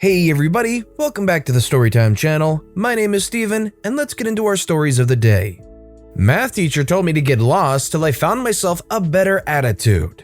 Hey everybody, welcome back to the Storytime channel. My name is Steven, and let's get into our stories of the day. Math teacher told me to get lost till I found myself a better attitude.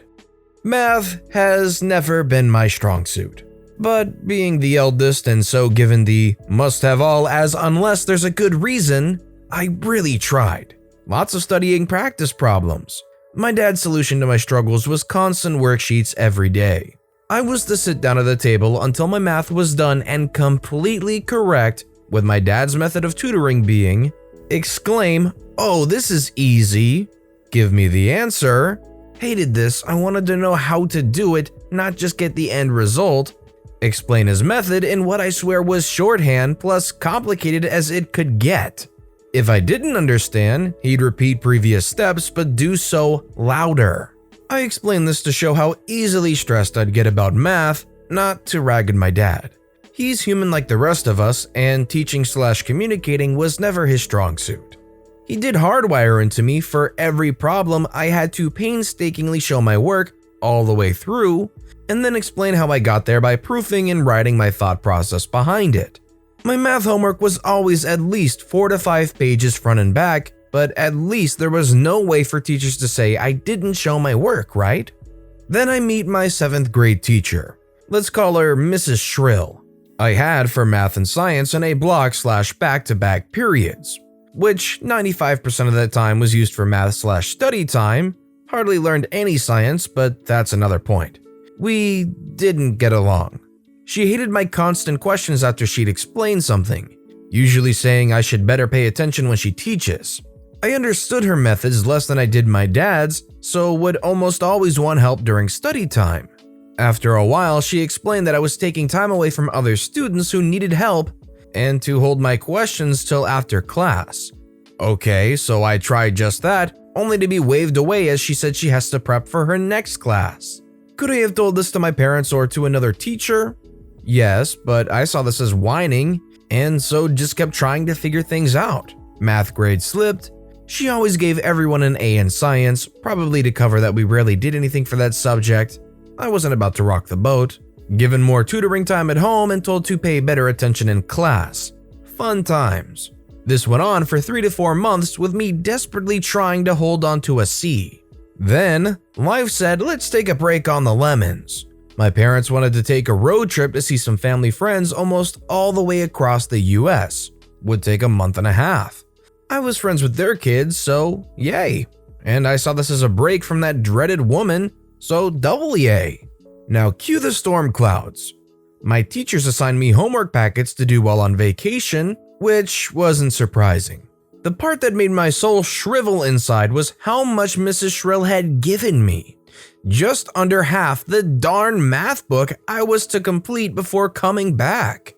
Math has never been my strong suit, but being the eldest and so given the must-have all as unless there's a good reason, I really tried. Lots of studying practice problems. My dad's solution to my struggles was constant worksheets every day. I was to sit down at the table until my math was done and completely correct, with my dad's method of tutoring being, exclaim, "Oh, this is easy," give me the answer, hated this, I wanted to know how to do it, not just get the end result, explain his method in what I swear was shorthand plus complicated as it could get. If I didn't understand, he'd repeat previous steps but do so louder. I explained this to show how easily stressed I'd get about math, not to rag on my dad. He's human like the rest of us, and teaching/communicating was never his strong suit. He did hardwire into me for every problem I had to painstakingly show my work all the way through, and then explain how I got there by proofing and writing my thought process behind it. My math homework was always at least 4 to 5 pages front and back, but at least there was no way for teachers to say I didn't show my work, right? Then I meet my 7th grade teacher. Let's call her Mrs. Shrill. I had for math and science in a block/back-to-back periods, which 95% of that time was used for math/study time. Hardly learned any science, but that's another point. We didn't get along. She hated my constant questions after she'd explain something, usually saying I should better pay attention when she teaches. I understood her methods less than I did my dad's, so would almost always want help during study time. After a while, she explained that I was taking time away from other students who needed help and to hold my questions till after class. Okay, so I tried just that, only to be waved away as she said she has to prep for her next class. Could I have told this to my parents or to another teacher? Yes, but I saw this as whining, and so just kept trying to figure things out. Math grade slipped. She always gave everyone an A in science, probably to cover that we rarely did anything for that subject. I wasn't about to rock the boat. Given more tutoring time at home and told to pay better attention in class. Fun times. This went on for 3 to 4 months with me desperately trying to hold on to a C. Then, life said, let's take a break on the lemons. My parents wanted to take a road trip to see some family friends almost all the way across the US. Would take a month and a half. I was friends with their kids, so yay. And I saw this as a break from that dreaded woman, so double yay. Now cue the storm clouds. My teachers assigned me homework packets to do while on vacation, which wasn't surprising. The part that made my soul shrivel inside was how much Mrs. Shrill had given me. Just under half the darn math book I was to complete before coming back.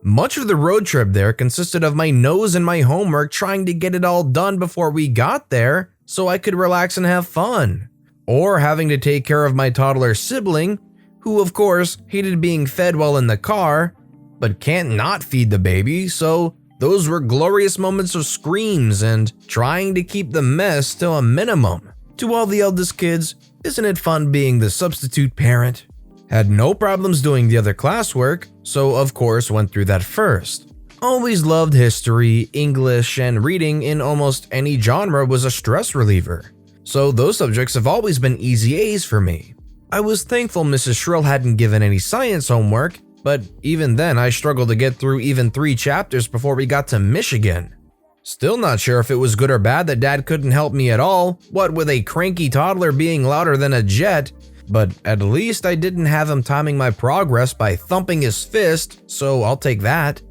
Much of the road trip there consisted of my nose in my homework trying to get it all done before we got there so I could relax and have fun. Or having to take care of my toddler sibling, who of course hated being fed while in the car, but can't not feed the baby, so those were glorious moments of screams and trying to keep the mess to a minimum. To all the eldest kids, isn't it fun being the substitute parent? Had no problems doing the other classwork, so of course went through that first. Always loved history, English, and reading in almost any genre was a stress reliever. So those subjects have always been easy A's for me. I was thankful Mrs. Shrill hadn't given any science homework, but even then I struggled to get through even 3 chapters before we got to Michigan. Still not sure if it was good or bad that Dad couldn't help me at all, what with a cranky toddler being louder than a jet, but at least I didn't have him timing my progress by thumping his fist, so I'll take that.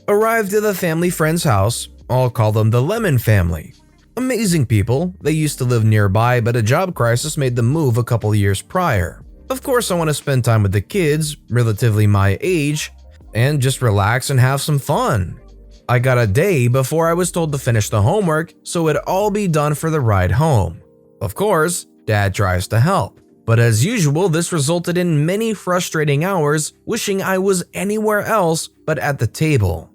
Arrived at the family friend's house, I'll call them the Lemon family. Amazing people, they used to live nearby but a job crisis made them move a couple years prior. Of course I want to spend time with the kids, relatively my age, and just relax and have some fun. I got a day before I was told to finish the homework so it'd all be done for the ride home. Of course, Dad tries to help. But as usual, this resulted in many frustrating hours wishing I was anywhere else but at the table.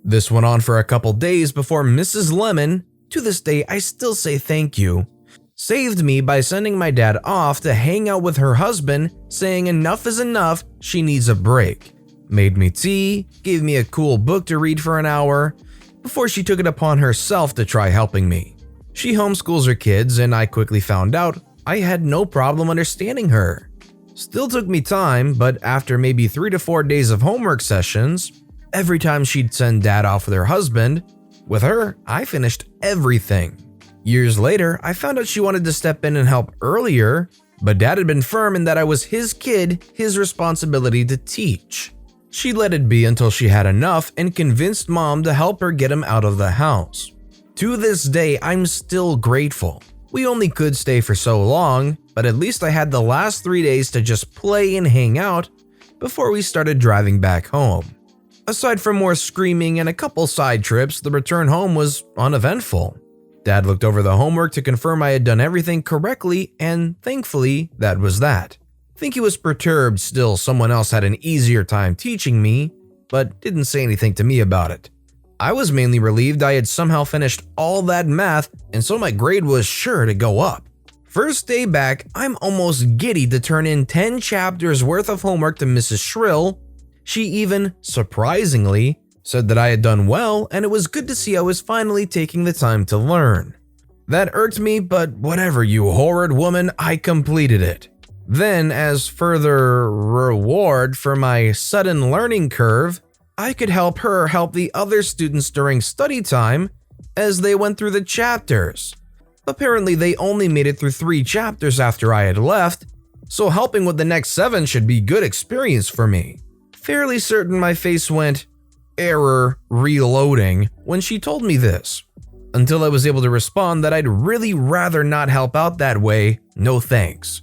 This went on for a couple days before Mrs. Lemon, to this day I still say thank you, saved me by sending my dad off to hang out with her husband, saying enough is enough, she needs a break. made me tea, gave me a cool book to read for an hour, before she took it upon herself to try helping me. She homeschools her kids, and I quickly found out I had no problem understanding her. Still took me time, but after maybe 3 to 4 days of homework sessions, every time she'd send dad off with her husband, with her, I finished everything. Years later, I found out she wanted to step in and help earlier, but dad had been firm in that I was his kid, his responsibility to teach. She let it be until she had enough and convinced mom to help her get him out of the house. To this day, I'm still grateful. We only could stay for so long, but at least I had the last 3 days to just play and hang out before we started driving back home. Aside from more screaming and a couple side trips, the return home was uneventful. Dad looked over the homework to confirm I had done everything correctly, and thankfully, that was that. I think he was perturbed still someone else had an easier time teaching me, but didn't say anything to me about it. I was mainly relieved I had somehow finished all that math, and so my grade was sure to go up. First day back, I'm almost giddy to turn in 10 chapters worth of homework to Mrs. Shrill. She even, surprisingly, said that I had done well, and it was good to see I was finally taking the time to learn. That irked me, but whatever, you horrid woman, I completed it. Then, as further reward for my sudden learning curve, I could help her help the other students during study time as they went through the chapters. Apparently, they only made it through 3 chapters after I had left, so helping with the next 7 should be good experience for me. Fairly certain my face went, error, reloading, when she told me this, until I was able to respond that I'd really rather not help out that way, no thanks.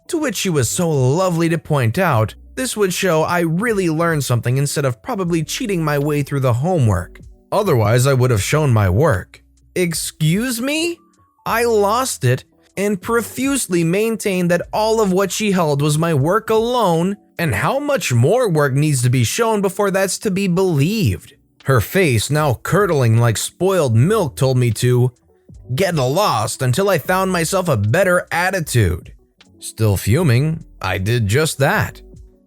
To which she was so lovely to point out, this would show I really learned something instead of probably cheating my way through the homework. Otherwise, I would have shown my work. Excuse me? I lost it and profusely maintained that all of what she held was my work alone, and how much more work needs to be shown before that's to be believed. Her face, now curdling like spoiled milk, told me to get lost until I found myself a better attitude. Still fuming, I did just that.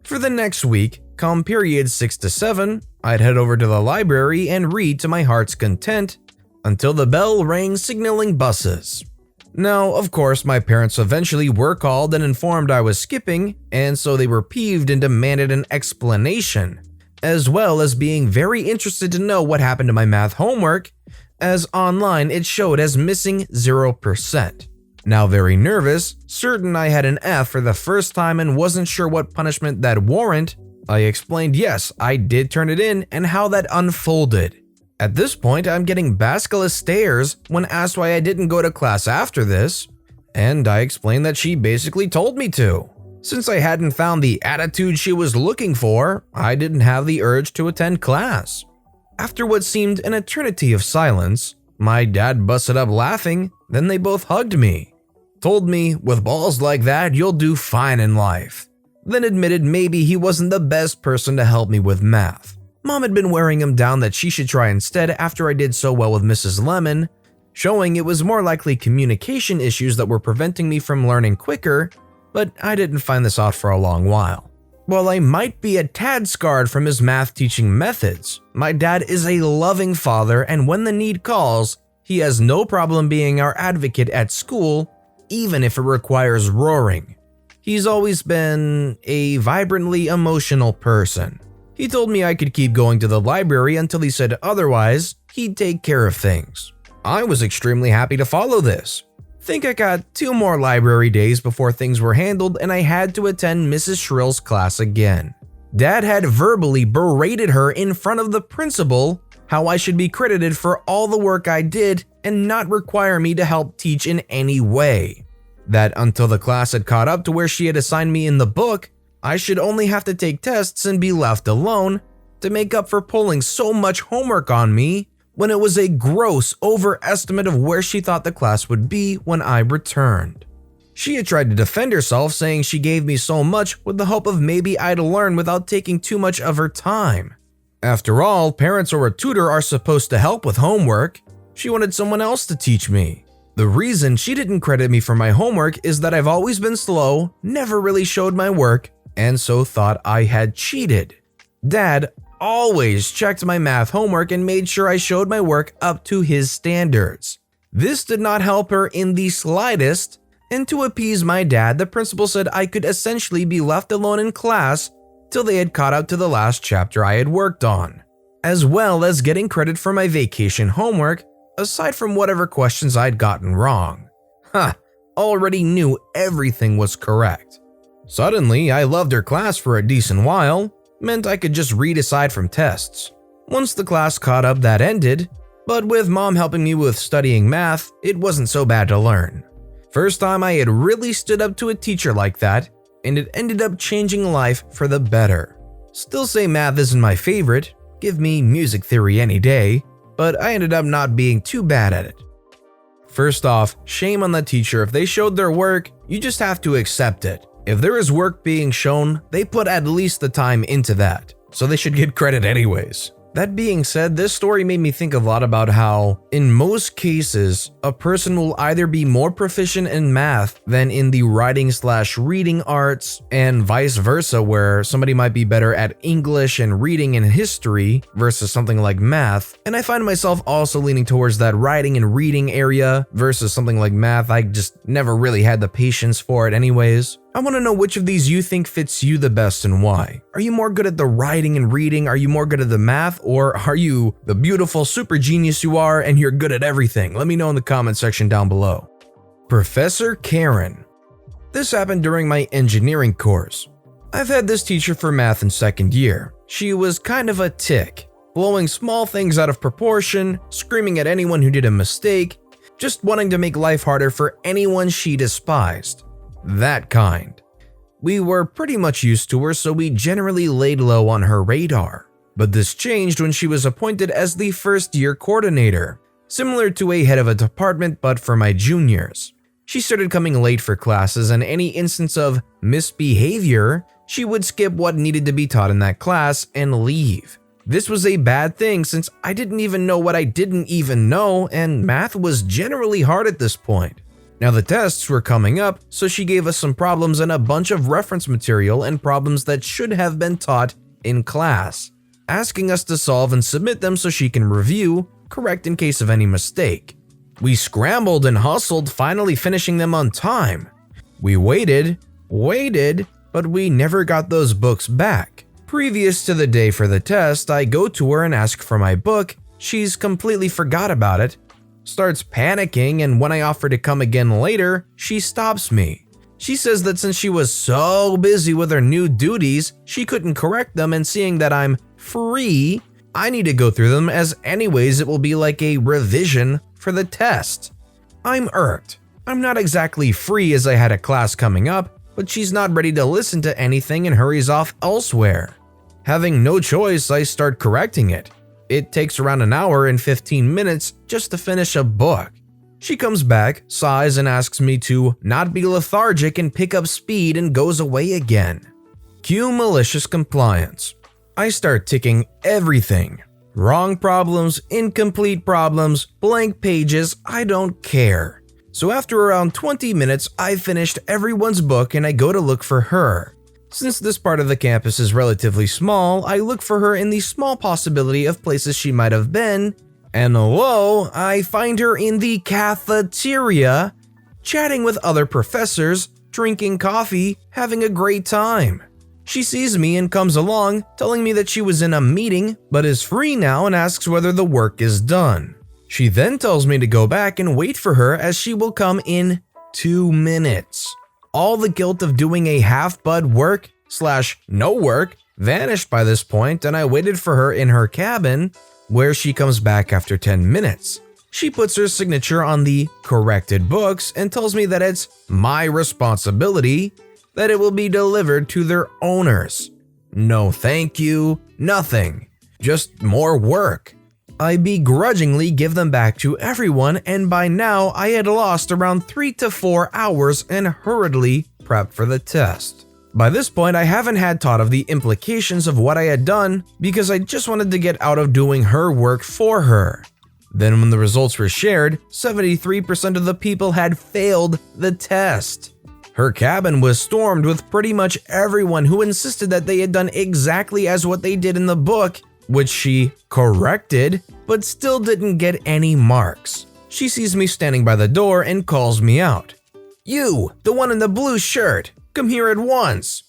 For the next week, come periods 6 to 7, I'd head over to the library and read to my heart's content until the bell rang signaling buses. Now, of course, my parents eventually were called and informed I was skipping, and so they were peeved and demanded an explanation, as well as being very interested to know what happened to my math homework, as online it showed as missing 0%. Now very nervous, certain I had an F for the first time and wasn't sure what punishment that'd warrant, I explained yes, I did turn it in and how that unfolded. At this point, I'm getting basilisk stares when asked why I didn't go to class after this, and I explained that she basically told me to. Since I hadn't found the attitude she was looking for, I didn't have the urge to attend class. After what seemed an eternity of silence, my dad busted up laughing, then they both hugged me. Told me, with balls like that, you'll do fine in life. Then admitted maybe he wasn't the best person to help me with math. Mom had been wearing him down that she should try instead after I did so well with Mrs. Lemon, showing it was more likely communication issues that were preventing me from learning quicker, but I didn't find this out for a long while. While I might be a tad scarred from his math teaching methods, my dad is a loving father, and when the need calls, he has no problem being our advocate at school, even if it requires roaring. He's always been a vibrantly emotional person. He told me I could keep going to the library until he said otherwise, he'd take care of things. I was extremely happy to follow this. Think I got 2 more library days before things were handled and I had to attend Mrs. Shrill's class again. Dad had verbally berated her in front of the principal how I should be credited for all the work I did and not require me to help teach in any way. That until the class had caught up to where she had assigned me in the book, I should only have to take tests and be left alone to make up for pulling so much homework on me when it was a gross overestimate of where she thought the class would be when I returned. She had tried to defend herself, saying she gave me so much with the hope of maybe I'd learn without taking too much of her time. After all, parents or a tutor are supposed to help with homework. She wanted someone else to teach me. The reason she didn't credit me for my homework is that I've always been slow, never really showed my work, and so thought I had cheated. Dad always checked my math homework and made sure I showed my work up to his standards. This did not help her in the slightest, and to appease my dad, the principal said I could essentially be left alone in class till they had caught up to the last chapter I had worked on, as well as getting credit for my vacation homework, aside from whatever questions I'd gotten wrong. Already knew everything was correct. Suddenly, I loved her class for a decent while, meant I could just read aside from tests. Once the class caught up, that ended, but with Mom helping me with studying math, it wasn't so bad to learn. First time I had really stood up to a teacher like that, and it ended up changing life for the better. Still say math isn't my favorite, give me music theory any day, but I ended up not being too bad at it. First off, shame on the teacher. If they showed their work, you just have to accept it. If there is work being shown, they put at least the time into that, so they should get credit anyways. That being said, this story made me think a lot about how, in most cases, a person will either be more proficient in math than in the writing/reading arts, and vice versa, where somebody might be better at English and reading and history versus something like math. And I find myself also leaning towards that writing and reading area versus something like math. I just never really had the patience for it anyways. I want to know which of these you think fits you the best and why. Are you more good at the writing and reading? Are you more good at the math? Or are you the beautiful super genius you are and you're good at everything? Let me know in the comment section down below. Professor Karen. This happened during my engineering course. I've had this teacher for math in second year. She was kind of a tick, blowing small things out of proportion, screaming at anyone who did a mistake, just wanting to make life harder for anyone she despised. That kind. We were pretty much used to her, so we generally laid low on her radar. But this changed when she was appointed as the first year coordinator, similar to a head of a department but for my juniors. She started coming late for classes, and any instance of misbehavior, she would skip what needed to be taught in that class and leave. This was a bad thing since I didn't even know what I didn't even know, and math was generally hard at this point. Now the tests were coming up, so she gave us some problems and a bunch of reference material and problems that should have been taught in class, asking us to solve and submit them so she can review, correct in case of any mistake. We scrambled and hustled, finally finishing them on time. We waited, but we never got those books back. Previous to the day for the test, I go to her and ask for my book. She's completely forgot about it, starts panicking, and when I offer to come again later, she stops me. She says that since she was so busy with her new duties, she couldn't correct them, and seeing that I'm free, I need to go through them as anyways it will be like a revision for the test. I'm irked. I'm not exactly free as I had a class coming up, but she's not ready to listen to anything and hurries off elsewhere. Having no choice, I start correcting it. It takes around an hour and 15 minutes just to finish a book. She comes back, sighs, and asks me to not be lethargic and pick up speed, and goes away again. Cue malicious compliance. I start ticking everything. Wrong problems, incomplete problems, blank pages, I don't care. So after around 20 minutes, I've finished everyone's book and I go to look for her. Since this part of the campus is relatively small, I look for her in the small possibility of places she might have been, and lo, I find her in the cafeteria, chatting with other professors, drinking coffee, having a great time. She sees me and comes along, telling me that she was in a meeting but is free now and asks whether the work is done. She then tells me to go back and wait for her as she will come in 2 minutes. All the guilt of doing a half-bud work/no work vanished by this point, and I waited for her in her cabin, where she comes back after 10 minutes. She puts her signature on the corrected books and tells me that it's my responsibility, that it will be delivered to their owners. No thank you, nothing, just more work. I begrudgingly give them back to everyone, and by now I had lost around 3 to 4 hours and hurriedly prepped for the test. By this point, I haven't had thought of the implications of what I had done because I just wanted to get out of doing her work for her. Then when the results were shared, 73% of the people had failed the test. Her cabin was stormed with pretty much everyone who insisted that they had done exactly as what they did in the book, which she corrected, but still didn't get any marks. She sees me standing by the door and calls me out. "You, the one in the blue shirt, come here at once."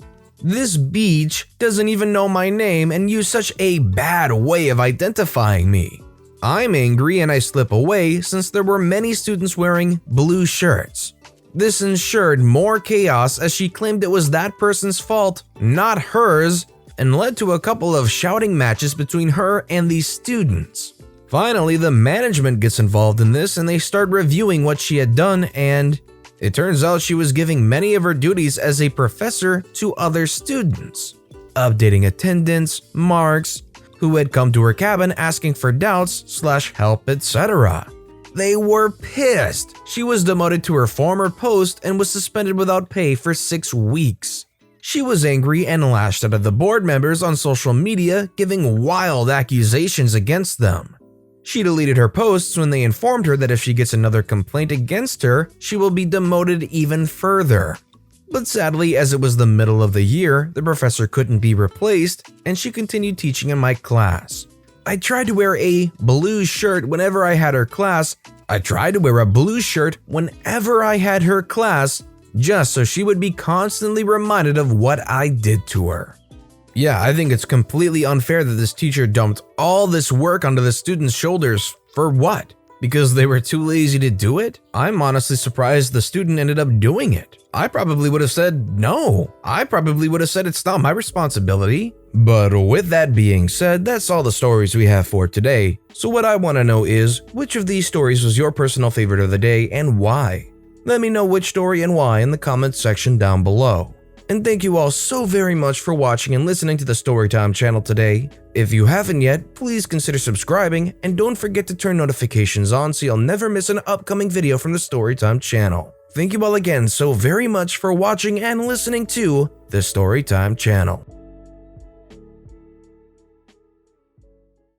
This beach doesn't even know my name and used such a bad way of identifying me. I'm angry and I slip away since there were many students wearing blue shirts. This ensured more chaos as she claimed it was that person's fault, not hers, and led to a couple of shouting matches between her and these students. Finally, the management gets involved in this and they start reviewing what she had done, and it turns out she was giving many of her duties as a professor to other students, updating attendance, marks, who had come to her cabin asking for doubts/help, etc. They were pissed. She was demoted to her former post and was suspended without pay for 6 weeks. She was angry and lashed out at the board members on social media, giving wild accusations against them. She deleted her posts when they informed her that if she gets another complaint against her, she will be demoted even further. But sadly, as it was the middle of the year, the professor couldn't be replaced, and she continued teaching in my class. I tried to wear a blue shirt whenever I had her class. Just so she would be constantly reminded of what I did to her. Yeah, I think it's completely unfair that this teacher dumped all this work onto the students' shoulders for what? Because they were too lazy to do it? I'm honestly surprised the student ended up doing it. I probably would have said no. I probably would have said it's not my responsibility. But with that being said, that's all the stories we have for today. So what I want to know is, which of these stories was your personal favorite of the day and why? Let me know which story and why in the comments section down below. And thank you all so very much for watching and listening to the Storytime channel today. If you haven't yet, please consider subscribing and don't forget to turn notifications on so you'll never miss an upcoming video from the Storytime channel. Thank you all again so very much for watching and listening to the Storytime channel.